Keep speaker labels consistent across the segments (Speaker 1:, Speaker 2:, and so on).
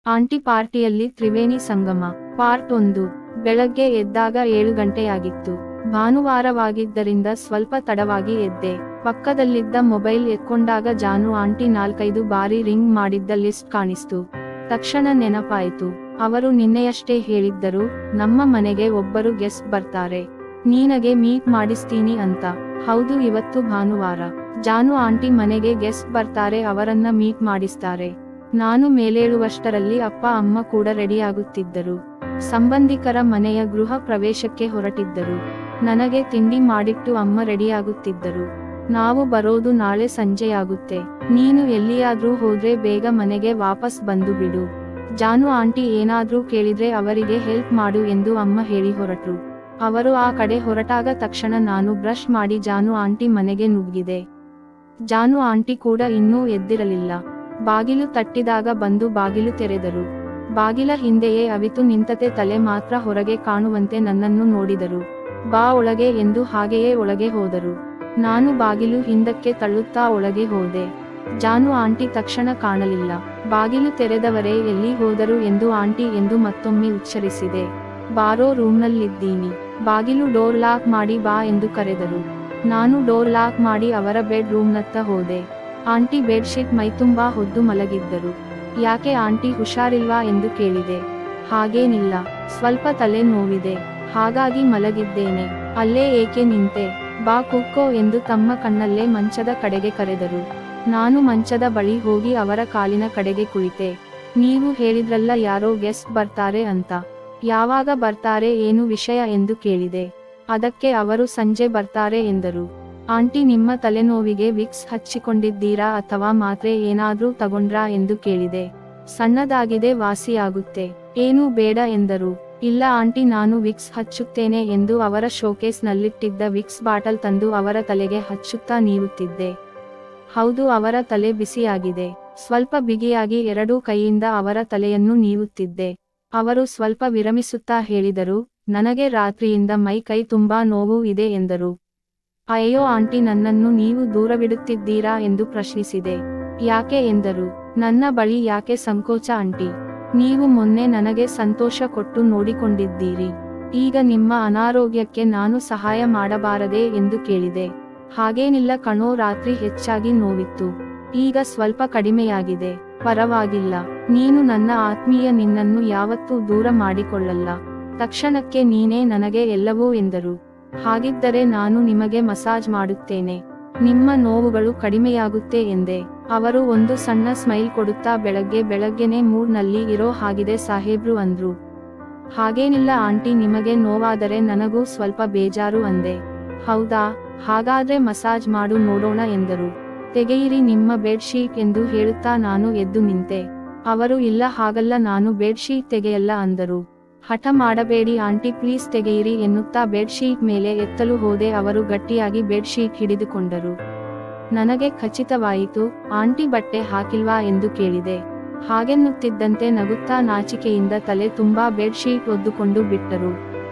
Speaker 1: Aunty ಪಾರ್ಟಿಯಲ್ಲಿ Triveni ಸಂಗಮ part 1. ಬೆಳಗ್ಗೆ ಎದ್ದಾಗ 7 ಗಂಟೆಯಾಗಿತ್ತು. ಭಾನುವಾರವಾಗಿದ್ದರಿಂದ ಸ್ವಲ್ಪ ತಡವಾಗಿ ಎದ್ದೆ. ಪಕ್ಕದಲ್ಲಿದ್ದ ಮೊಬೈಲ್ ಎತ್ಕೊಂಡಾಗ ಜಾನು ಆಂಟಿ 4-5 ಬಾರಿ ರಿಂಗ್ ಮಾಡಿದ್ದ ಲಿಸ್ಟ್ ಕಾಣಿಸ್ತು. ತಕ್ಷಣ ನೆನಪಾಯಿತು. ಅವರು ನಿನ್ನೆಯಷ್ಟೇ ಹೇಳಿದ್ದರು, ನಮ್ಮ ಮನೆಗೆ ಒಬ್ಬರು ಗೆಸ್ಟ್ ಬರ್ತಾರೆ, ನೀನಗೆ ಮೀಟ್ ಮಾಡಿಸ್ತೀನಿ ಅಂತ. ಹೌದು, ಇವತ್ತು ಭಾನುವಾರ. ಜಾನು ಆಂಟಿ ಮನೆಗೆ ಗೆಸ್ಟ್ ಬರ್ತಾರೆ, ಅವರನ್ನ ಮೀಟ್ ಮಾಡಿಸ್ತಾರೆ. ನಾನು ಮೇಲೇಳುವಷ್ಟರಲ್ಲಿ ಅಪ್ಪ ಅಮ್ಮ ಕೂಡ ರೆಡಿಯಾಗುತ್ತಿದ್ದರು. ಸಂಬಂಧಿಕರ ಮನೆಯ ಗೃಹ ಪ್ರವೇಶಕ್ಕೆ ಹೊರಟಿದ್ದರು. ನನಗೆ ತಿಂಡಿ ಮಾಡಿಟ್ಟು ಅಮ್ಮ ರೆಡಿಯಾಗುತ್ತಿದ್ದರು. ನಾವು ಬರೋದು ನಾಳೆ ಸಂಜೆಯಾಗುತ್ತೆ, ನೀನು ಎಲ್ಲಿಯಾದ್ರೂ ಹೋದ್ರೆ ಬೇಗ ಮನೆಗೆ ವಾಪಸ್ ಬಂದು ಬಿಡು. ಜಾನು ಆಂಟಿ ಏನಾದ್ರೂ ಕೇಳಿದ್ರೆ ಅವರಿಗೆ ಹೆಲ್ಪ್ ಮಾಡು ಎಂದು ಅಮ್ಮ ಹೇಳಿ ಹೊರಟ್ರು. ಅವರು ಆ ಕಡೆ ಹೊರಟಾಗ ತಕ್ಷಣ ನಾನು ಬ್ರಷ್ ಮಾಡಿ ಜಾನು ಆಂಟಿ ಮನೆಗೆ ನುಗ್ಗಿದೆ. ಜಾನು ಆಂಟಿ ಕೂಡ ಇನ್ನೂ ಎದ್ದಿರಲಿಲ್ಲ. ಬಾಗಿಲು ತಟ್ಟಿದಾಗ ಬಂದು ಬಾಗಿಲು ತೆರೆದರು. ಬಾಗಿಲ ಹಿಂದೆಯೇ ಅವಿತು ನಿಂತತೆ ತಲೆ ಮಾತ್ರ ಹೊರಗೆ ಕಾಣುವಂತೆ ನನ್ನನ್ನು ನೋಡಿದರು. ಬಾ ಒಳಗೆ ಎಂದು ಹಾಗೆಯೇ ಒಳಗೆ ಹೋದರು. ನಾನು ಬಾಗಿಲು ಹಿಂದಕ್ಕೆ ತಳ್ಳುತ್ತಾ ಒಳಗೆ ಹೋದೆ. ಜಾನು ಆಂಟಿ ತಕ್ಷಣ ಕಾಣಲಿಲ್ಲ. ಬಾಗಿಲು ತೆರೆದವರೇ ಎಲ್ಲಿ ಹೋದರು ಎಂದು ಆಂಟಿ ಎಂದು ಮತ್ತೊಮ್ಮೆ ಉಚ್ಚರಿಸಿದೆ. ಬಾರೋ, ರೂಮ್ನಲ್ಲಿದ್ದೀನಿ. ಬಾಗಿಲು ಡೋರ್ ಲಾಕ್ ಮಾಡಿ ಬಾ ಎಂದು ಕರೆದರು. ನಾನು ಡೋರ್ ಲಾಕ್ ಮಾಡಿ ಅವರ ಬೆಡ್ ರೂಮ್ನತ್ತ ಹೋದೆ. ಆಂಟಿ ಬೆಡ್ಶೀಟ್ ಮೈತುಂಬಾ ಹೊದ್ದು ಮಲಗಿದ್ದರು. ಯಾಕೆ ಆಂಟಿ, ಹುಷಾರಿಲ್ವಾ ಎಂದು ಕೇಳಿದೆ. ಹಾಗೇನಿಲ್ಲ, ಸ್ವಲ್ಪ ತಲೆ ನೋವಿದೆ, ಹಾಗಾಗಿ ಮಲಗಿದ್ದೇನೆ. ಅಲ್ಲೇ ಏಕೆ ನಿಂತೆ, ಬಾ ಕುಕ್ಕೋ ಎಂದು ತಮ್ಮ ಕಣ್ಣಲ್ಲೇ ಮಂಚದ ಕಡೆಗೆ ಕರೆದರು. ನಾನು ಮಂಚದ ಬಳಿ ಹೋಗಿ ಅವರ ಕಾಲಿನ ಕಡೆಗೆ ಕುಳಿತೆ. ನೀವು ಹೇಳಿದ್ರಲ್ಲ ಯಾರೋ ಗೆಸ್ಟ್ ಬರ್ತಾರೆ ಅಂತ, ಯಾವಾಗ ಬರ್ತಾರೆ, ಏನು ವಿಷಯ ಎಂದು ಕೇಳಿದೆ. ಅದಕ್ಕೆ ಅವರು ಸಂಜೆ ಬರ್ತಾರೆ ಎಂದರು. ಆಂಟಿ, ನಿಮ್ಮ ತಲೆನೋವಿಗೆ ವಿಕ್ಸ್ ಹಚ್ಚಿಕೊಂಡಿದ್ದೀರಾ ಅಥವಾ ಮಾತ್ರೆ ಏನಾದ್ರೂ ತಗೊಂಡ್ರಾ ಎಂದು ಕೇಳಿದೆ. ಸಣ್ಣದಾಗಿದೆ, ವಾಸಿಯಾಗುತ್ತೆ, ಏನೂ ಬೇಡ ಎಂದರು. ಇಲ್ಲ ಆಂಟಿ, ನಾನು ವಿಕ್ಸ್ ಹಚ್ಚುತ್ತೇನೆ ಎಂದು ಅವರ ಶೋಕೇಸ್ ನಲ್ಲಿಟ್ಟಿದ್ದ ವಿಕ್ಸ್ ಬಾಟಲ್ ತಂದು ಅವರ ತಲೆಗೆ ಹಚ್ಚುತ್ತಾ ನೀವುತ್ತಿದ್ದೆ. ಹೌದು, ಅವರ ತಲೆ ಬಿಸಿಯಾಗಿದೆ. ಸ್ವಲ್ಪ ಬಿಗಿಯಾಗಿ ಎರಡೂ ಕೈಯಿಂದ ಅವರ ತಲೆಯನ್ನು ನೀವುತ್ತಿದ್ದೆ. ಅವರು ಸ್ವಲ್ಪ ವಿರಮಿಸುತ್ತಾ ಹೇಳಿದರು, ನನಗೆ ರಾತ್ರಿಯಿಂದ ಮೈ ಕೈ ತುಂಬಾ ನೋವು ಇದೆ ಎಂದರು. ಅಯ್ಯೋ ಆಂಟಿ, ನನ್ನನ್ನು ನೀವು ದೂರವಿಡುತ್ತಿದ್ದೀರಾ ಎಂದು ಪ್ರಶ್ನಿಸಿದೆ. ಯಾಕೆ ಎಂದರು. ನನ್ನ ಬಳಿ ಯಾಕೆ ಸಂಕೋಚ ಆಂಟಿ, ನೀವು ಮೊನ್ನೆ ನನಗೆ ಸಂತೋಷ ಕೊಟ್ಟು ನೋಡಿಕೊಂಡಿದ್ದೀರಿ, ಈಗ ನಿಮ್ಮ ಅನಾರೋಗ್ಯಕ್ಕೆ ನಾನು ಸಹಾಯ ಮಾಡಬಾರದೇ ಎಂದು ಕೇಳಿದೆ. ಹಾಗೇನಿಲ್ಲ ಕಣೋ, ರಾತ್ರಿ ಹೆಚ್ಚಾಗಿ ನೋವಿತ್ತು, ಈಗ ಸ್ವಲ್ಪ ಕಡಿಮೆಯಾಗಿದೆ, ಪರವಾಗಿಲ್ಲ. ನೀನು ನನ್ನ ಆತ್ಮೀಯ, ನಿನ್ನನ್ನು ಯಾವತ್ತೂ ದೂರ ಮಾಡಿಕೊಳ್ಳಲ್ಲ. ತಕ್ಷಣಕ್ಕೆ ನೀನೇ ನನಗೆ ಎಲ್ಲವೂ ಎಂದರು. ಹಾಗಿದ್ದರೆ ನಾನು ನಿಮಗೆ ಮಸಾಜ್ ಮಾಡುತ್ತೇನೆ, ನಿಮ್ಮ ನೋವುಗಳು ಕಡಿಮೆಯಾಗುತ್ತೆ ಎಂದೆ. ಅವರು ಒಂದು ಸಣ್ಣ ಸ್ಮೈಲ್ ಕೊಡುತ್ತಾ ಬೆಳಗ್ಗೆನೆ ಮೂಡ್ನಲ್ಲಿ ಇರೋ ಹಾಗಿದೆ ಸಾಹೇಬ್ರು ಅಂದ್ರು. ಹಾಗೇನಿಲ್ಲ ಆಂಟಿ, ನಿಮಗೆ ನೋವಾದರೆ ನನಗೂ ಸ್ವಲ್ಪ ಬೇಜಾರು ಅಂದೆ. ಹೌದಾ, ಹಾಗಾದ್ರೆ ಮಸಾಜ್ ಮಾಡು ನೋಡೋಣ ಎಂದರು. ತೆಗೆಯಿರಿ ನಿಮ್ಮ ಬೆಡ್ ಶೀಟ್ ಎಂದು ಹೇಳುತ್ತಾ ನಾನು ಎದ್ದು ನಿಂತೆ. ಅವರು ಇಲ್ಲ ಹಾಗಲ್ಲ, ನಾನು ಬೆಡ್ ಶೀಟ್ ತೆಗೆಯಲ್ಲ ಅಂದರು. ಹಠ ಮಾಡಬೇಡಿ ಆಂಟಿ, ಪ್ಲೀಸ್ ತೆಗೆಯಿರಿ ಎನ್ನುತ್ತಾ ಬೆಡ್ ಶೀಟ್ ಮೇಲೆ ಎತ್ತಲು ಹೋದೆ. ಅವರು ಗಟ್ಟಿಯಾಗಿ ಬೆಡ್ ಶೀಟ್ ಹಿಡಿದುಕೊಂಡರು. ನನಗೆ ಖಚಿತವಾಯಿತು. ಆಂಟಿ, ಬಟ್ಟೆ ಹಾಕಿಲ್ವಾ ಎಂದು ಕೇಳಿದೆ. ಹಾಗೆನ್ನುತ್ತಿದ್ದಂತೆ ನಗುತ್ತಾ ನಾಚಿಕೆಯಿಂದ ತಲೆ ತುಂಬಾ ಬೆಡ್ ಶೀಟ್ ಒದ್ದುಕೊಂಡು ಬಿಟ್ಟರು.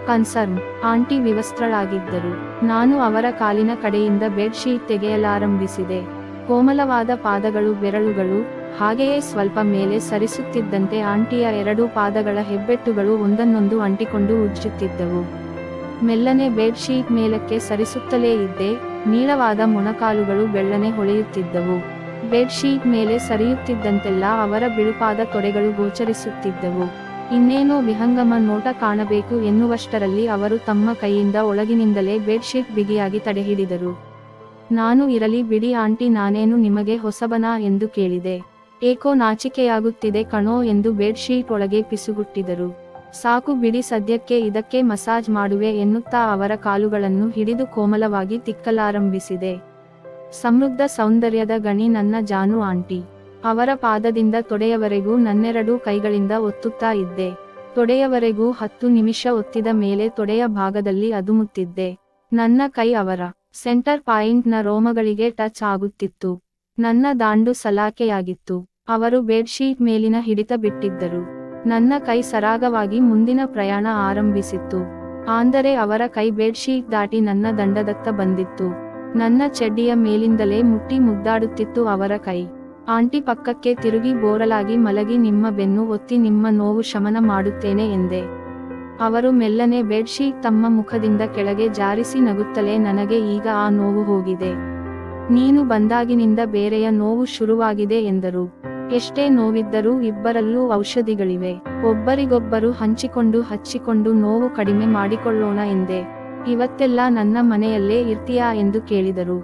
Speaker 1: ಕನ್ಸರ್ನ್ ಆಂಟಿ ವಿವಸ್ತ್ರಳಾಗಿದ್ದರು. ನಾನು ಅವರ ಕಾಲಿನ ಕಡೆಯಿಂದ ಬೆಡ್ ಶೀಟ್ ತೆಗೆಯಲಾರಂಭಿಸಿದೆ. ಕೋಮಲವಾದ ಪಾದಗಳು, ಬೆರಳುಗಳು, ಹಾಗೆಯೇ ಸ್ವಲ್ಪ ಮೇಲೆ ಸರಿಸುತ್ತಿದ್ದಂತೆ ಆಂಟಿಯ 2 ಪಾದಗಳ ಹೆಬ್ಬೆಟ್ಟುಗಳು ಒಂದನ್ನೊಂದು ಅಂಟಿಕೊಂಡು ಉಜ್ಜುತ್ತಿದ್ದವು. ಮೆಲ್ಲನೆ ಬೆಡ್ ಶೀಟ್ ಮೇಲಕ್ಕೆ ಸರಿಸುತ್ತಲೇ ಇದ್ದೆ. ನೀಳವಾದ ಮೊಣಕಾಲುಗಳು ಬೆಳ್ಳನೆ ಹೊಳೆಯುತ್ತಿದ್ದವು. ಬೆಡ್ ಶೀಟ್ ಮೇಲೆ ಸರಿಯುತ್ತಿದ್ದಂತೆಲ್ಲ ಅವರ ಬಿಳುಪಾದ ತೊಡೆಗಳು ಗೋಚರಿಸುತ್ತಿದ್ದವು. ಇನ್ನೇನೋ ವಿಹಂಗಮ ನೋಟ ಕಾಣಬೇಕು ಎನ್ನುವಷ್ಟರಲ್ಲಿ ಅವರು ತಮ್ಮ ಕೈಯಿಂದ ಒಳಗಿನಿಂದಲೇ ಬೆಡ್ ಶೀಟ್ ಬಿಗಿಯಾಗಿ ತಡೆಹಿಡಿದರು. ನಾನು ಇರಲಿ ಬಿಡಿ ಆಂಟಿ, ನಾನೇನು ನಿಮಗೆ ಹೊಸಬನಾ ಎಂದು ಕೇಳಿದೆ. ಏಕೋ ನಾಚಿಕೆಯಾಗುತ್ತಿದೆ ಕಣೋ ಎಂದು ಬೆಡ್ ಶೀಟ್ ಒಳಗೆ ಪಿಸುಗುಟ್ಟಿದರು. ಸಾಕು ಬಿಡಿ, ಸದ್ಯಕ್ಕೆ ಇದಕ್ಕೆ ಮಸಾಜ್ ಮಾಡುವೆ ಎನ್ನುತ್ತಾ ಅವರ ಕಾಲುಗಳನ್ನು ಹಿಡಿದು ಕೋಮಲವಾಗಿ ತಿಕ್ಕಲಾರಂಭಿಸಿದೆ. ಸಮೃದ್ಧ ಸೌಂದರ್ಯದ ಗಣಿ ನನ್ನ ಜಾನು ಆಂಟಿ. ಅವರ ಪಾದದಿಂದ ತೊಡೆಯವರೆಗೂ ನನ್ನೆರಡೂ ಕೈಗಳಿಂದ ಒತ್ತುತ್ತಾ ಇದ್ದೆ. ತೊಡೆಯವರೆಗೂ 10 ನಿಮಿಷ ಒತ್ತಿದ ಮೇಲೆ ತೊಡೆಯ ಭಾಗದಲ್ಲಿ ಅದುಮುತ್ತಿದ್ದೆ. ನನ್ನ ಕೈ ಅವರ ಸೆಂಟರ್ ಪಾಯಿಂಟ್ನ ರೋಮಗಳಿಗೆ ಟಚ್ ಆಗುತ್ತಿತ್ತು. ನನ್ನ ದಾಂಡು ಸಲಾಕೆಯಾಗಿತ್ತು. ಅವರು ಬೆಡ್ ಶೀಟ್ ಮೇಲಿನ ಹಿಡಿತ ಬಿಟ್ಟಿದ್ದರು. ನನ್ನ ಕೈ ಸರಾಗವಾಗಿ ಮುಂದಿನ ಪ್ರಯಾಣ ಆರಂಭಿಸಿತ್ತು. ಆದರೆ ಅವರ ಕೈ ಬೆಡ್ ಶೀಟ್ ದಾಟಿ ನನ್ನ ದಂಡದತ್ತ ಬಂದಿತ್ತು. ನನ್ನ ಚಡ್ಡಿಯ ಮೇಲಿಂದಲೇ ಮುಟ್ಟಿ ಮುದ್ದಾಡುತ್ತಿತ್ತು ಅವರ ಕೈ. ಆಂಟಿ ಪಕ್ಕಕ್ಕೆ ತಿರುಗಿ ಬೋರಲಾಗಿ ಮಲಗಿ ನಿಮ್ಮ ಬೆನ್ನು ಒತ್ತಿ ನಿಮ್ಮ ನೋವು ಶಮನ ಮಾಡುತ್ತೇನೆ ಎಂದೆ. ಅವರು ಮೆಲ್ಲನೆ ಬೆಡ್ ಶೀಟ್ ತಮ್ಮ ಮುಖದಿಂದ ಕೆಳಗೆ ಜಾರಿಸಿ ನಗುತ್ತಲೇ ನನಗೆ ಈಗ ಆ ನೋವು ಹೋಗಿದೆ. ನೀನು ಬಂದಾಗಿನಿಂದ ಬೇರೆಯ ನೋವು ಶುರುವಾಗಿದೆ ಎಂದರು. ಎಷ್ಟೇ ನೋವಿದ್ದರೂ ಇಬ್ಬರಲ್ಲೂ ಔಷಧಿಗಳಿವೆ. ಒಬ್ಬರಿಗೊಬ್ಬರು ಹಚ್ಚಿಕೊಂಡು ನೋವು ಕಡಿಮೆ ಮಾಡಿಕೊಳ್ಳೋಣ ಎಂದೆ. ಇವತ್ತೆಲ್ಲ ನನ್ನ ಮನೆಯಲ್ಲೇ ಇರ್ತೀಯಾ ಎಂದು ಕೇಳಿದರು.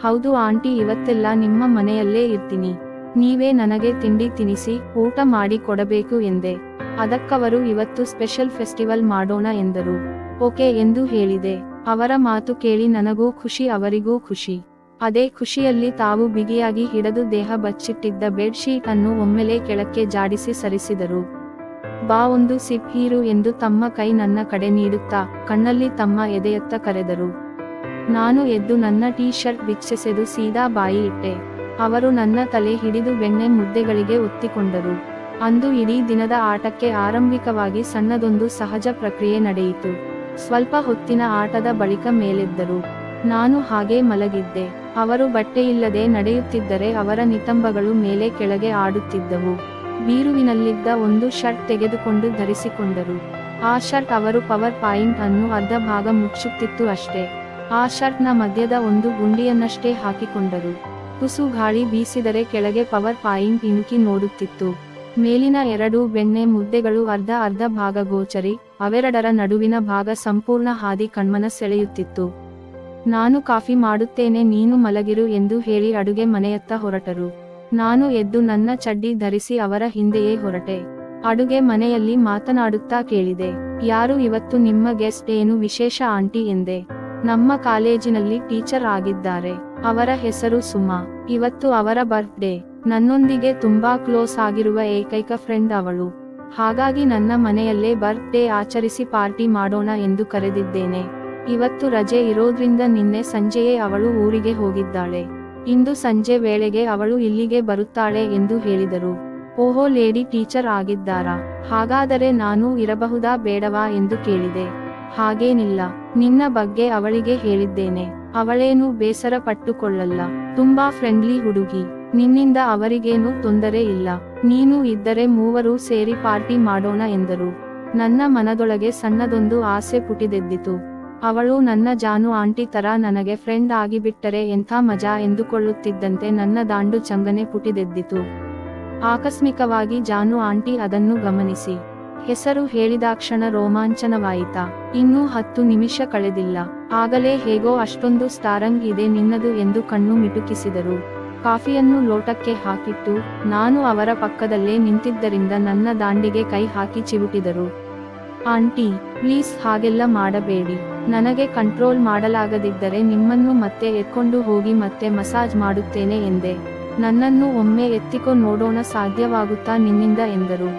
Speaker 1: ಹೌದು ಆಂಟಿ, ಇವತ್ತೆಲ್ಲ ನಿಮ್ಮ ಮನೆಯಲ್ಲೇ ಇರ್ತೀನಿ. ನೀವೇ ನನಗೆ ತಿಂಡಿ ತಿನಿಸಿ ಊಟ ಮಾಡಿ ಕೊಡಬೇಕು ಎಂದೆ. ಅದಕ್ಕವರು ಇವತ್ತು ಸ್ಪೆಷಲ್ ಫೆಸ್ಟಿವಲ್ ಮಾಡೋಣ ಎಂದರು. ಓಕೆ ಎಂದು ಹೇಳಿದೆ. ಅವರ ಮಾತು ಕೇಳಿ ನನಗೂ ಖುಷಿ, ಅವರಿಗೂ ಖುಷಿ. ಅದೇ ಖುಷಿಯಲ್ಲಿ ತಾವು ಬಿಗಿಯಾಗಿ ಹಿಡಿದು ದೇಹ ಬಚ್ಚಿಟ್ಟಿದ್ದ ಬೆಡ್ ಶೀಟ್ ಅನ್ನು ಒಮ್ಮೆಲೇ ಕೆಳಕ್ಕೆ ಜಾಡಿಸಿ ಸರಿಸಿದರು. ಬಾ ಒಂದು ಸಿಪ್ ಹೀರು ಎಂದು ತಮ್ಮ ಕೈ ನನ್ನ ಕಡೆ ನೀಡುತ್ತಾ ಕಣ್ಣಲ್ಲಿ ತಮ್ಮ ಎದೆಯತ್ತ ಕರೆದರು. ನಾನು ಎದ್ದು ನನ್ನ ಟೀ ಶರ್ಟ್ ಬಿಚ್ಚೆಸೆದು ಸೀದಾ ಬಾಯಿ ಇಟ್ಟೆ. ಅವರು ನನ್ನ ತಲೆ ಹಿಡಿದು ಬೆಣ್ಣೆ ಮುದ್ದೆಗಳಿಗೆ ಒತ್ತಿಕೊಂಡರು. ಅಂದು ಇಡೀ ದಿನದ ಆಟಕ್ಕೆ ಆರಂಭಿಕವಾಗಿ ಸಣ್ಣದೊಂದು ಸಹಜ ಪ್ರಕ್ರಿಯೆ ನಡೆಯಿತು. ಸ್ವಲ್ಪ ಹೊತ್ತಿನ ಆಟದ ಬಳಿಕ ಮೇಲೆದ್ದರು. ನಾನು ಹಾಗೇ ಮಲಗಿದ್ದೆ. ಅವರು ಬಟ್ಟೆಯಿಲ್ಲದೆ ನಡೆಯುತ್ತಿದ್ದರೆ ಅವರ ನಿತಂಬಗಳು ಮೇಲೆ ಕೆಳಗೆ ಆಡುತ್ತಿದ್ದವು. ಬೀರುವಿನಲ್ಲಿದ್ದ ಒಂದು ಶರ್ಟ್ ತೆಗೆದುಕೊಂಡು ಧರಿಸಿಕೊಂಡರು. ಆ ಶರ್ಟ್ ಅವರು ಪವರ್ ಪಾಯಿಂಟ್ ಅನ್ನು ಅರ್ಧ ಭಾಗ ಮುಚ್ಚುತ್ತಿತ್ತು ಅಷ್ಟೇ. ಆ ಶರ್ಟ್ನ ಮಧ್ಯದ ಒಂದು ಗುಂಡಿಯನ್ನಷ್ಟೇ ಹಾಕಿಕೊಂಡರು. ತುಸು ಗಾಳಿ ಬೀಸಿದರೆ ಕೆಳಗೆ ಪವರ್ ಪಾಯಿಂಟ್ ಇಣುಕಿ ನೋಡುತ್ತಿತ್ತು. ಮೇಲಿನ 2 ಬೆಣ್ಣೆ ಮುದ್ದೆಗಳು ಅರ್ಧ ಭಾಗ ಗೋಚರಿ, ಅವೆರಡರ ನಡುವಿನ ಭಾಗ ಸಂಪೂರ್ಣ ಹಾದಿ ಕಣ್ಮನ ಸೆಳೆಯುತ್ತಿತ್ತು. ನಾನು ಕಾಫಿ ಮಾಡುತ್ತೇನೆ, ನೀನು ಮಲಗಿರು ಎಂದು ಹೇಳಿ ಅಡುಗೆ ಮನೆಯತ್ತ ಹೊರಟರು. ನಾನು ಎದ್ದು ನನ್ನ ಚಡ್ಡಿ ಧರಿಸಿ ಅವರ ಹಿಂದೆಯೇ ಹೊರಟೆ. ಅಡುಗೆ ಮನೆಯಲ್ಲಿ ಮಾತನಾಡುತ್ತಾ ಕೇಳಿದೆ, ಯಾರು ಇವತ್ತು ನಿಮ್ಮ ಗೆಸ್ಟ್, ಏನು ವಿಶೇಷ ಆಂಟಿ ಎಂದೆ. ನಮ್ಮ ಕಾಲೇಜಿನಲ್ಲಿ ಟೀಚರ್ ಆಗಿದ್ದಾರೆ. ಅವರ ಹೆಸರು ಸುಮಾ. ಇವತ್ತು ಅವರ ಬರ್ತ್ಡೇ. ನನ್ನೊಂದಿಗೆ ತುಂಬಾ ಕ್ಲೋಸ್ ಆಗಿರುವ ಏಕೈಕ ಫ್ರೆಂಡ್ ಅವಳು. ಹಾಗಾಗಿ ನನ್ನ ಮನೆಯಲ್ಲೇ ಬರ್ತ್ಡೇ ಆಚರಿಸಿ ಪಾರ್ಟಿ ಮಾಡೋಣ ಎಂದು ಕರೆದಿದ್ದೇನೆ. ಇವತ್ತು ರಜೆ ಇರೋದ್ರಿಂದ ನಿನ್ನೆ ಸಂಜೆಯೇ ಅವಳು ಊರಿಗೆ ಹೋಗಿದ್ದಾಳೆ. ಇಂದು ಸಂಜೆ ವೇಳೆಗೆ ಅವಳು ಇಲ್ಲಿಗೆ ಬರುತ್ತಾಳೆ ಎಂದು ಹೇಳಿದರು. ಓಹೋ, ಲೇಡಿ ಟೀಚರ್ ಆಗಿದ್ದಾರಾ? ಹಾಗಾದರೆ ನಾನು ಇರಬಹುದಾ ಬೇಡವಾ ಎಂದು ಕೇಳಿದೆ. ಹಾಗೇನಿಲ್ಲ, ನಿನ್ನ ಬಗ್ಗೆ ಅವಳಿಗೆ ಹೇಳಿದ್ದೇನೆ. ಅವಳೇನು ಬೇಸರ ಪಟ್ಟುಕೊಳ್ಳಲ್ಲ. ತುಂಬಾ ಫ್ರೆಂಡ್ಲಿ ಹುಡುಗಿ. ನಿನ್ನಿಂದ ಅವರಿಗೇನು ತೊಂದರೆ ಇಲ್ಲ. ನೀನು ಇದ್ದರೆ ಮೂವರು ಸೇರಿ ಪಾರ್ಟಿ ಮಾಡೋಣ ಎಂದರು. ನನ್ನ ಮನದೊಳಗೆ ಸಣ್ಣದೊಂದು ಆಸೆ ಪುಟಿದೆದ್ದಿತು. ಅವಳು ನನ್ನ ಜಾನು ಆಂಟಿ ತರ ನನಗೆ ಫ್ರೆಂಡ್ ಆಗಿಬಿಟ್ಟರೆ ಎಂಥ ಮಜಾ ಎಂದುಕೊಳ್ಳುತ್ತಿದ್ದಂತೆ ನನ್ನ ದಾಂಡು ಚಂಗನೆ ಪುಟಿದೆದ್ದಿತು. ಆಕಸ್ಮಿಕವಾಗಿ ಜಾನು ಆಂಟಿ ಅದನ್ನು ಗಮನಿಸಿ ಹೆಸರು ಹೇಳಿದಾಕ್ಷಣ ರೋಮಾಂಚನವಾಯಿತಾ. ಇನ್ನೂ 10 ನಿಮಿಷ ಕಳೆದಿಲ್ಲ. ಆಗಲೇ ಹೇಗೋ ಅಷ್ಟೊಂದು ಸ್ಟಾರಂಗ್ ಇದೆ ನಿನ್ನದು ಎಂದು ಕಣ್ಣು ಮಿಟುಕಿಸಿದರು. ಕಾಫಿಯನ್ನು ಲೋಟಕ್ಕೆ ಹಾಕಿಟ್ಟು ನಾನು ಅವರ ಪಕ್ಕದಲ್ಲೇ ನಿಂತಿದ್ದರಿಂದ ನನ್ನ ದಾಂಡಿಗೆ ಕೈ ಹಾಕಿ ಚಿವುಟಿದರು. ಆಂಟಿ, ಪ್ಲೀಸ್ ಹಾಗೆಲ್ಲ ಮಾಡಬೇಡಿ. ನನಗೆ ಕಂಟ್ರೋಲ್ ಮಾಡಲಾಗದಿದ್ದರೆ ನಿಮ್ಮನ್ನು ಮತ್ತೆ ಎತ್ಕೊಂಡು ಹೋಗಿ ಮತ್ತೆ ಮಸಾಜ್ ಮಾಡುತ್ತೇನೆ ಎಂದೆ. ನನ್ನನ್ನು ಒಮ್ಮೆ ಎತ್ತಿಕೊ ನೋಡೋಣ, ಸಾಧ್ಯವಾಗುತ್ತಾ ನಿನ್ನಿಂದ ಎಂದರು.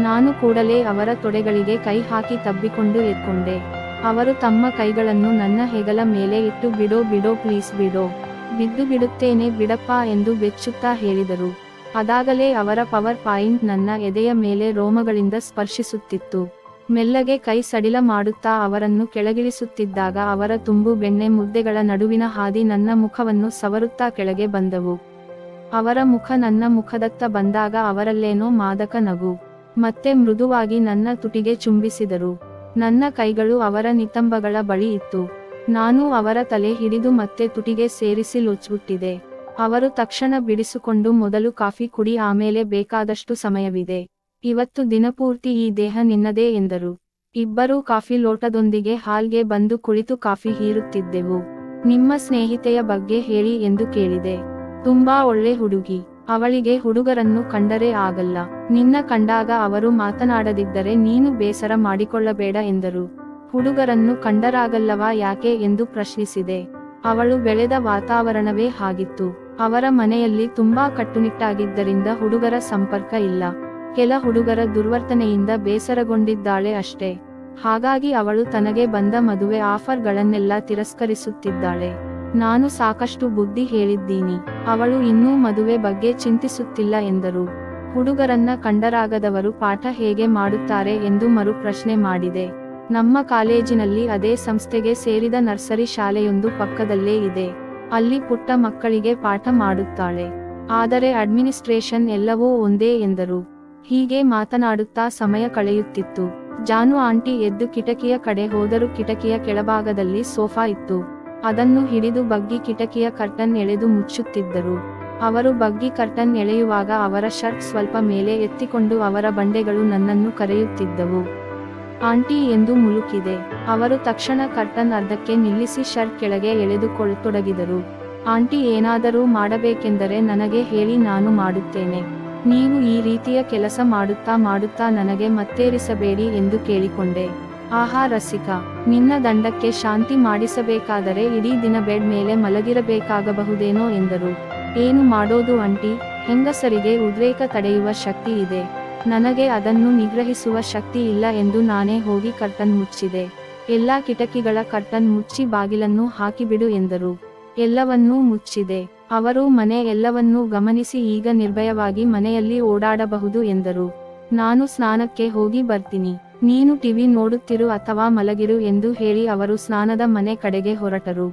Speaker 1: ನಾನು ಕೂಡಲೇ ಅವರ ತೊಡೆಗಳಿಗೆ ಕೈ ಹಾಕಿ ತಬ್ಬಿಕೊಂಡು ಎತ್ಕೊಂಡೆ. ಅವರು ತಮ್ಮ ಕೈಗಳನ್ನು ನನ್ನ ಹೆಗಲ ಮೇಲೆ ಇಟ್ಟು ಬಿಡೋ ಪ್ಲೀಸ್ ಬಿಡೋ, ಬಿದ್ದು ಬಿಡುತ್ತೇನೆ ಬಿಡಪ್ಪ ಎಂದು ಬೆಚ್ಚುತ್ತಾ ಹೇಳಿದರು. ಅದಾಗಲೇ ಅವರ ಪವರ್ ಪಾಯಿಂಟ್ ನನ್ನ ಎದೆಯ ಮೇಲೆ ರೋಮಗಳಿಂದ ಸ್ಪರ್ಶಿಸುತ್ತಿತ್ತು. ಮೆಲ್ಲಗೆ ಕೈ ಸಡಿಲ ಮಾಡುತ್ತಾ ಅವರನ್ನು ಕೆಳಗಿಳಿಸುತ್ತಿದ್ದಾಗ ಅವರ ತುಂಬು ಬೆಣ್ಣೆ ಮುದ್ದೆಗಳ ನಡುವಿನ ಹಾದಿ ನನ್ನ ಮುಖವನ್ನು ಸವರುತ್ತಾ ಕೆಳಗೆ ಬಂದವು. ಅವರ ಮುಖ ನನ್ನ ಮುಖದತ್ತ ಬಂದಾಗ ಅವರಲ್ಲೇನೋ ಮಾದಕ ನಗು. ಮತ್ತೆ ಮೃದುವಾಗಿ ನನ್ನ ತುಟಿಗೆ ಚುಂಬಿಸಿದರು. ನನ್ನ ಕೈಗಳು ಅವರ ನಿತಂಬಗಳ ಬಳಿ ಇತ್ತು. ನಾನು ಅವರ ತಲೆ ಹಿಡಿದು ಮತ್ತೆ ತುಟಿಗೆ ಸೇರಿಸಿ ಲೊಚ್ಚಿಬಿಟ್ಟಿದೆ. ಅವರು ತಕ್ಷಣ ಬಿಡಿಸಿಕೊಂಡು, ಮೊದಲು ಕಾಫಿ ಕುಡಿ, ಆಮೇಲೆ ಬೇಕಾದಷ್ಟು ಸಮಯವಿದೆ. ಇವತ್ತು ದಿನಪೂರ್ತಿ ಈ ದೇಹ ನಿನ್ನದೇ ಎಂದರು. ಇಬ್ಬರೂ ಕಾಫಿ ಲೋಟದೊಂದಿಗೆ ಹಾಲ್ಗೆ ಬಂದು ಕುಳಿತು ಕಾಫಿ ಹೀರುತ್ತಿದ್ದೆವು. ನಿಮ್ಮ ಸ್ನೇಹಿತೆಯ ಬಗ್ಗೆ ಹೇಳಿ ಎಂದು ಕೇಳಿದೆ. ತುಂಬಾ ಒಳ್ಳೆ ಹುಡುಗಿ. ಅವಳಿಗೆ ಹುಡುಗರನ್ನು ಕಂಡರೆ ಆಗಲ್ಲ. ನಿನ್ನ ಕಂಡಾಗ ಅವರು ಮಾತನಾಡದಿದ್ದರೆ ನೀನು ಬೇಸರ ಮಾಡಿಕೊಳ್ಳಬೇಡ ಎಂದರು. ಹುಡುಗರನ್ನು ಕಂಡರಾಗಲ್ಲವಾ, ಯಾಕೆ ಎಂದು ಪ್ರಶ್ನಿಸಿದೆ. ಅವಳು ಬೆಳೆದ ವಾತಾವರಣವೇ ಹಾಗಿತ್ತು. ಅವರ ಮನೆಯಲ್ಲಿ ತುಂಬಾ ಕಟ್ಟುನಿಟ್ಟಾಗಿದ್ದರಿಂದ ಹುಡುಗರ ಸಂಪರ್ಕ ಇಲ್ಲ. ಕೆಲ ಹುಡುಗರ ದುರ್ವರ್ತನೆಯಿಂದ ಬೇಸರಗೊಂಡಿದ್ದಾಳೆ ಅಷ್ಟೇ. ಹಾಗಾಗಿ ಅವಳು ತನಗೆ ಬಂದ ಮದುವೆ ಆಫರ್ಗಳನ್ನೆಲ್ಲ ತಿರಸ್ಕರಿಸುತ್ತಿದ್ದಾಳೆ. ನಾನು ಸಾಕಷ್ಟು ಬುದ್ಧಿ ಹೇಳಿದ್ದೀನಿ. ಅವಳು ಇನ್ನೂ ಮದುವೆ ಬಗ್ಗೆ ಚಿಂತಿಸುತ್ತಿಲ್ಲ ಎಂದರು. ಹುಡುಗರನ್ನ ಕಂಡರಾಗದವರು ಪಾಠ ಹೇಗೆ ಮಾಡುತ್ತಾರೆ ಎಂದು ಮರು ಪ್ರಶ್ನೆ ಮಾಡಿದೆ. ನಮ್ಮ ಕಾಲೇಜಿನಲ್ಲಿ ಅದೇ ಸಂಸ್ಥೆಗೆ ಸೇರಿದ ನರ್ಸರಿ ಶಾಲೆಯೊಂದು ಪಕ್ಕದಲ್ಲೇ ಇದೆ. ಅಲ್ಲಿ ಪುಟ್ಟ ಮಕ್ಕಳಿಗೆ ಪಾಠ ಮಾಡುತ್ತಾಳೆ. ಆದರೆ ಅಡ್ಮಿನಿಸ್ಟ್ರೇಷನ್ ಎಲ್ಲವೂ ಒಂದೇ ಎಂದರು. ಹೀಗೆ ಮಾತನಾಡುತ್ತಾ ಸಮಯ ಕಳೆಯುತ್ತಿತ್ತು. ಜಾನು ಆಂಟಿ ಎದ್ದು ಕಿಟಕಿಯ ಕಡೆ ಹೋದರು. ಕಿಟಕಿಯ ಕೆಳಭಾಗದಲ್ಲಿ ಸೋಫಾ ಇತ್ತು. ಅದನ್ನು ಹಿಡಿದು ಬಗ್ಗಿ ಕಿಟಕಿಯ ಕರ್ಟನ್ ಎಳೆದು ಮುಚ್ಚುತ್ತಿದ್ದರು. ಅವರು ಬಗ್ಗಿ ಕರ್ಟನ್ ಎಳೆಯುವಾಗ ಅವರ ಶರ್ಟ್ ಸ್ವಲ್ಪ ಮೇಲೆ ಎತ್ತಿಕೊಂಡು ಅವರ ಬಂಡೆಗಳು ನನ್ನನ್ನು ಕರೆಯುತ್ತಿದ್ದವು. ಆಂಟಿ ಎಂದು ಮುಳುಕಿದೆ. ಅವರು ತಕ್ಷಣ ಕರ್ಟನ್ ಅರ್ಧಕ್ಕೆ ನಿಲ್ಲಿಸಿ ಶರ್ಟ್ ಕೆಳಗೆ ಎಳೆದುಕೊಳ್ಳತೊಡಗಿದರು. ಆಂಟಿ ಏನಾದರೂ ಮಾಡಬೇಕೆಂದರೆ ನನಗೆ ಹೇಳಿ, ನಾನು ಮಾಡುತ್ತೇನೆ. ನೀವು ಈ ರೀತಿಯ ಕೆಲಸ ಮಾಡುತ್ತಾ ನನಗೆ ಮತ್ತೇರಿಸಬೇಡಿ ಎಂದು ಕೇಳಿಕೊಂಡೆ. ಆಹಾ ರಸಿಕ, ನಿನ್ನ ದಂಡಕ್ಕೆ ಶಾಂತಿ ಮಾಡಿಸಬೇಕಾದರೆ ಇಡೀ ದಿನ ಬೆಡ್ ಮೇಲೆ ಮಲಗಿರಬೇಕಾಗಬಹುದೇನೋ ಎಂದರು. ಏನು ಮಾಡೋದು ಆಂಟಿ, ಹೆಂಗಸರಿಗೆ ಉದ್ರೇಕ ತಡೆಯುವ ಶಕ್ತಿ ಇದೆ, ನನಗೆ ಅದನ್ನು ನಿಗ್ರಹಿಸುವ ಶಕ್ತಿ ಇಲ್ಲ ಎಂದು ನಾನೇ ಹೋಗಿ ಕರ್ಟನ್ ಮುಚ್ಚಿದೆ. ಎಲ್ಲಾ ಕಿಟಕಿಗಳ ಕರ್ಟನ್ ಮುಚ್ಚಿ ಬಾಗಿಲನ್ನು ಹಾಕಿಬಿಡು ಎಂದರು. ಎಲ್ಲವನ್ನೂ ಮುಚ್ಚಿದೆ. ಅವರು ಮನೆ ಎಲ್ಲವನ್ನೂ ಗಮನಿಸಿ ಈಗ ನಿರ್ಭಯವಾಗಿ ಮನೆಯಲ್ಲಿ ಓಡಾಡಬಹುದು ಎಂದರು. ನಾನು ಸ್ನಾನಕ್ಕೆ ಹೋಗಿ ಬರ್ತೀನಿ, ನೀನು ಟಿವಿ ನೋಡುತ್ತಿರು ಅಥವಾ ಮಲಗಿರು ಎಂದು ಹೇಳಿ ಅವರು ಸ್ನಾನದ ಮನೆ ಕಡೆಗೆ ಹೊರಟರು.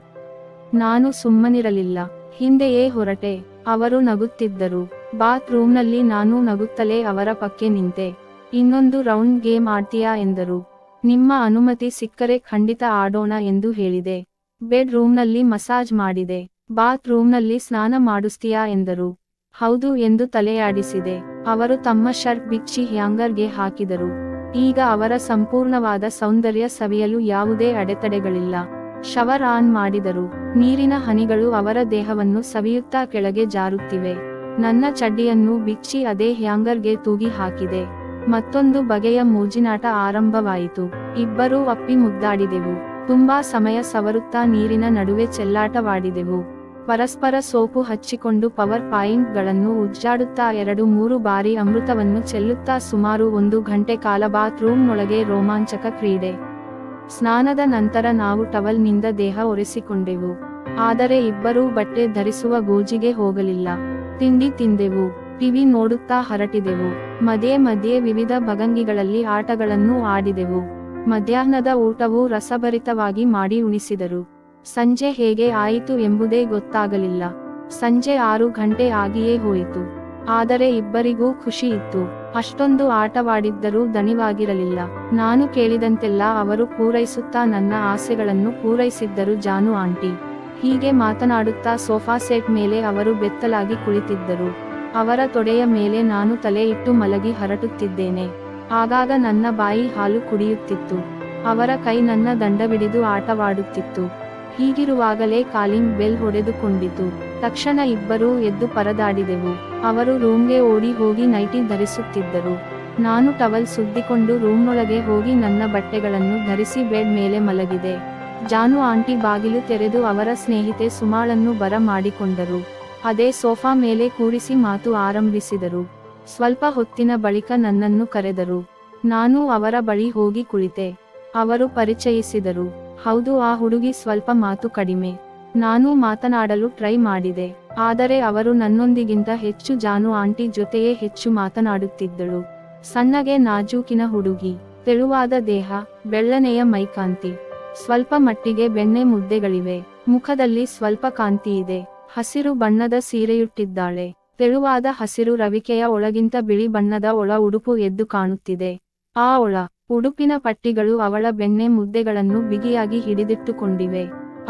Speaker 1: ನಾನು ಸುಮ್ಮನಿರಲಿಲ್ಲ, ಹಿಂದೆಯೇ ಹೊರಟೆ. ಅವರು ನಗುತ್ತಿದ್ದರು. ಬಾತ್ ರೂಮ್ನಲ್ಲಿ ನಾನು ನಗುತ್ತಲೇ ಅವರ ಪಕ್ಕೆ ನಿಂತೆ. ಇನ್ನೊಂದು ರೌಂಡ್ ಗೇಮ್ ಆಡ್ತೀಯಾ ಎಂದರು. ನಿಮ್ಮ ಅನುಮತಿ ಸಿಕ್ಕರೆ ಖಂಡಿತ ಆಡೋಣ ಎಂದು ಹೇಳಿದೆ. ಬೆಡ್ ರೂಮ್ನಲ್ಲಿ ಮಸಾಜ್ ಮಾಡಿದೆ. ಬಾತ್ ರೂಮ್ನಲ್ಲಿ ಸ್ನಾನ ಮಾಡಿಸ್ತೀಯಾ ಎಂದರು. ಹೌದು ಎಂದು ತಲೆಯಾಡಿಸಿದೆ. ಅವರು ತಮ್ಮ ಶರ್ಟ್ ಬಿಚ್ಚಿ ಹ್ಯಾಂಗರ್ಗೆ ಹಾಕಿದರು. ಈಗ ಅವರ ಸಂಪೂರ್ಣವಾದ ಸೌಂದರ್ಯ ಸವಿಯಲು ಯಾವುದೇ ಅಡೆತಡೆಗಳಿಲ್ಲ. ಶವರ್ ಆನ್ ಮಾಡಿದರು. ನೀರಿನ ಹನಿಗಳು ಅವರ ದೇಹವನ್ನು ಸವಿಯುತ್ತಾ ಕೆಳಗೆ ಜಾರುತ್ತಿವೆ. ನನ್ನ ಚಡ್ಡಿಯನ್ನು ಬಿಚ್ಚಿ ಅದೇ ಹ್ಯಾಂಗರ್ಗೆ ತೂಗಿ ಹಾಕಿದೆ. ಮತ್ತೊಂದು ಬಗೆಯ ಮೋಜಿನಾಟ ಆರಂಭವಾಯಿತು. ಇಬ್ಬರೂ ಅಪ್ಪಿ ಮುದ್ದಾಡಿದೆವು. ತುಂಬಾ ಸಮಯ ಸವರುತ್ತಾ ನೀರಿನ ನಡುವೆ ಚೆಲ್ಲಾಟವಾಡಿದೆವು. ಪರಸ್ಪರ ಸೋಪು ಹಚ್ಚಿಕೊಂಡು ಪವರ್ ಪಾಯಿಂಟ್ಗಳನ್ನು ಉಜ್ಜಾಡುತ್ತಾ 2-3 ಬಾರಿ ಅಮೃತವನ್ನು ಚೆಲ್ಲುತ್ತಾ ಸುಮಾರು 1 ಗಂಟೆ ಕಾಲ ಬಾತ್ ರೂಮ್ನೊಳಗೆ ರೋಮಾಂಚಕ ಕ್ರೀಡೆ. ಸ್ನಾನದ ನಂತರ ನಾವು ಟವಲ್ನಿಂದ ದೇಹ ಒರೆಸಿಕೊಂಡೆವು. ಆದರೆ ಇಬ್ಬರೂ ಬಟ್ಟೆ ಧರಿಸುವ ಗೋಜಿಗೆ ಹೋಗಲಿಲ್ಲ. ತಿಂಡಿ ತಿಂದೆವು, ಟಿವಿ ನೋಡುತ್ತಾ ಹರಟಿದೆವು. ಮಧ್ಯೆ ಮಧ್ಯೆ ವಿವಿಧ ಭಂಗಿಗಳಲ್ಲಿ ಆಟಗಳನ್ನು ಆಡಿದೆವು. ಮಧ್ಯಾಹ್ನದ ಊಟವೂ ರಸಭರಿತವಾಗಿ ಮಾಡಿ ಉಣಿಸಿದರು. ಸಂಜೆ ಹೇಗೆ ಆಯಿತು ಎಂಬುದೇ ಗೊತ್ತಾಗಲಿಲ್ಲ. ಸಂಜೆ 6 ಗಂಟೆ ಆಗಿಯೇ ಹೋಯಿತು. ಆದರೆ ಇಬ್ಬರಿಗೂ ಖುಷಿ ಇತ್ತು. ಅಷ್ಟೊಂದು ಆಟವಾಡಿದ್ದರೂ ದಣಿವಾಗಿರಲಿಲ್ಲ. ನಾನು ಕೇಳಿದಂತೆಲ್ಲ ಅವರು ಪೂರೈಸುತ್ತಾ ನನ್ನ ಆಸೆಗಳನ್ನು ಪೂರೈಸಿದ್ದರು. ಜಾನು ಆಂಟಿ ಹೀಗೆ ಮಾತನಾಡುತ್ತಾ ಸೋಫಾ ಸೆಟ್ ಮೇಲೆ ಅವರು ಬೆತ್ತಲಾಗಿ ಕುಳಿತಿದ್ದರು. ಅವರ ತೊಡೆಯ ಮೇಲೆ ನಾನು ತಲೆ ಇಟ್ಟು ಮಲಗಿ ಹರಟುತ್ತಿದ್ದೇನೆ. ಆಗಾಗ ನನ್ನ ಬಾಯಿ ಹಾಲು ಕುಡಿಯುತ್ತಿತ್ತು. ಅವರ ಕೈ ನನ್ನ ದಂಡವಿಡಿದು ಆಟವಾಡುತ್ತಿತ್ತು. ಹೀಗಿರುವಾಗಲೇ ಕಾಲಿಂಗ್ ಬೆಲ್ ಹೊಡೆದುಕೊಂಡಿತು. ತಕ್ಷಣ ಇಬ್ಬರೂ ಎದ್ದು ಪರದಾಡಿದೆವು. ಅವರು ರೂಮ್ಗೆ ಓಡಿ ಹೋಗಿ ನೈಟಿ ಧರಿಸುತ್ತಿದ್ದರು. ನಾನು ಟವಲ್ ಸುದ್ದಿಕೊಂಡು ರೂಮ್ನೊಳಗೆ ಹೋಗಿ ನನ್ನ ಬಟ್ಟೆಗಳನ್ನು ಧರಿಸಿ ಬೆಡ್ ಮೇಲೆ ಮಲಗಿದೆ. ಜಾನು ಆಂಟಿ ಬಾಗಿಲು ತೆರೆದು ಅವರ ಸ್ನೇಹಿತೆ ಸುಮಾಳನ್ನು ಬರ ಮಾಡಿಕೊಂಡರು. ಅದೇ ಸೋಫಾ ಮೇಲೆ ಕೂರಿಸಿ ಮಾತು ಆರಂಭಿಸಿದರು. ಸ್ವಲ್ಪ ಹೊತ್ತಿನ ಬಳಿಕ ನನ್ನನ್ನು ಕರೆದರು. ನಾನು ಅವರ ಬಳಿ ಹೋಗಿ ಕುಳಿತೆ. ಅವರು ಪರಿಚಯಿಸಿದರು. ಹೌದು, ಆ ಹುಡುಗಿ ಸ್ವಲ್ಪ ಮಾತು ಕಡಿಮೆ. ನಾನು ಮಾತನಾಡಲು ಟ್ರೈ ಮಾಡಿದೆ. ಆದರೆ ಅವರು ನನ್ನೊಂದಿಗಿಂತ ಹೆಚ್ಚು ಜಾನು ಆಂಟಿ ಜೊತೆಯೇ ಹೆಚ್ಚು ಮಾತನಾಡುತ್ತಿದ್ದಳು. ಸಣ್ಣಗೆ ನಾಜೂಕಿನ ಹುಡುಗಿ, ತೆಳುವಾದ ದೇಹ, ಬೆಳ್ಳನೆಯ ಮೈಕಾಂತಿ, ಸ್ವಲ್ಪ ಮಟ್ಟಿಗೆ ಬೆಣ್ಣೆ ಮುದ್ದೆಗಳಿವೆ. ಮುಖದಲ್ಲಿ ಸ್ವಲ್ಪ ಕಾಂತಿಯಿದೆ. ಹಸಿರು ಬಣ್ಣದ ಸೀರೆಯುಟ್ಟಿದ್ದಾಳೆ. ತೆಳುವಾದ ಹಸಿರು ರವಿಕೆಯ ಒಳಗಿಂತ ಬಿಳಿ ಬಣ್ಣದ ಒಳ ಉಡುಪು ಎದ್ದು ಕಾಣುತ್ತಿದೆ. ಆ ಒಳ ಉಡುಪಿನ ಪಟ್ಟಿಗಳು ಅವಳ ಬೆಣ್ಣೆ ಮುದ್ದೆಗಳನ್ನು ಬಿಗಿಯಾಗಿ ಹಿಡಿದಿಟ್ಟುಕೊಂಡಿವೆ.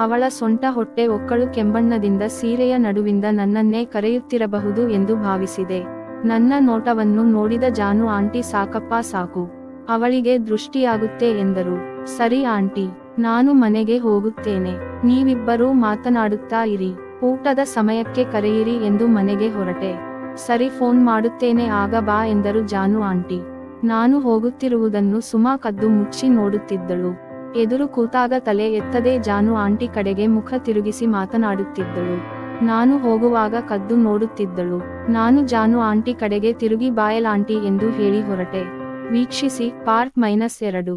Speaker 1: ಅವಳ ಸೊಂಟ ಹೊಟ್ಟೆ ಒಕ್ಕಳು ಕೆಂಬಣ್ಣದಿಂದ ಸೀರೆಯ ನಡುವಿಂದ ನನ್ನನ್ನೇ ಕರೆಯುತ್ತಿರಬಹುದು ಎಂದು ಭಾವಿಸಿದೆ. ನನ್ನ ನೋಟವನ್ನು ನೋಡಿದ ಜಾನು ಆಂಟಿ ಸಾಕಪ್ಪ ಸಾಕು, ಅವಳಿಗೆ ದೃಷ್ಟಿಯಾಗುತ್ತೆ ಎಂದರು. ಸರಿ ಆಂಟಿ, ನಾನು ಮನೆಗೆ ಹೋಗುತ್ತೇನೆ. ನೀವಿಬ್ಬರೂ ಮಾತನಾಡುತ್ತಾ ಇರಿ. ಊಟದ ಸಮಯಕ್ಕೆ ಕರೆಯಿರಿ ಎಂದು ಮನೆಗೆ ಹೊರಟೆ. ಸರಿ, ಫೋನ್ ಮಾಡುತ್ತೇನೆ, ಆಗ ಬಾ ಎಂದರು ಜಾನು ಆಂಟಿ. ನಾನು ಹೋಗುತ್ತಿರುವುದನ್ನು ಸುಮಾ ಕದ್ದು ಮುಚ್ಚಿ ನೋಡುತ್ತಿದ್ದಳು. ಎದುರು ಕೂತಾಗ ತಲೆ ಎತ್ತದೇ ಜಾನು ಆಂಟಿ ಕಡೆಗೆ ಮುಖ ತಿರುಗಿಸಿ ಮಾತನಾಡುತ್ತಿದ್ದಳು. ನಾನು ಹೋಗುವಾಗ ಕದ್ದು ನೋಡುತ್ತಿದ್ದಳು. ನಾನು ಜಾನು ಆಂಟಿ ಕಡೆಗೆ ತಿರುಗಿ ಬಾಯಲ್ ಆಂಟಿ ಎಂದು ಹೇಳಿ ಹೊರಟೆ. ವೀಕ್ಷಿಸಿ ಪಾರ್ಟ್ -2.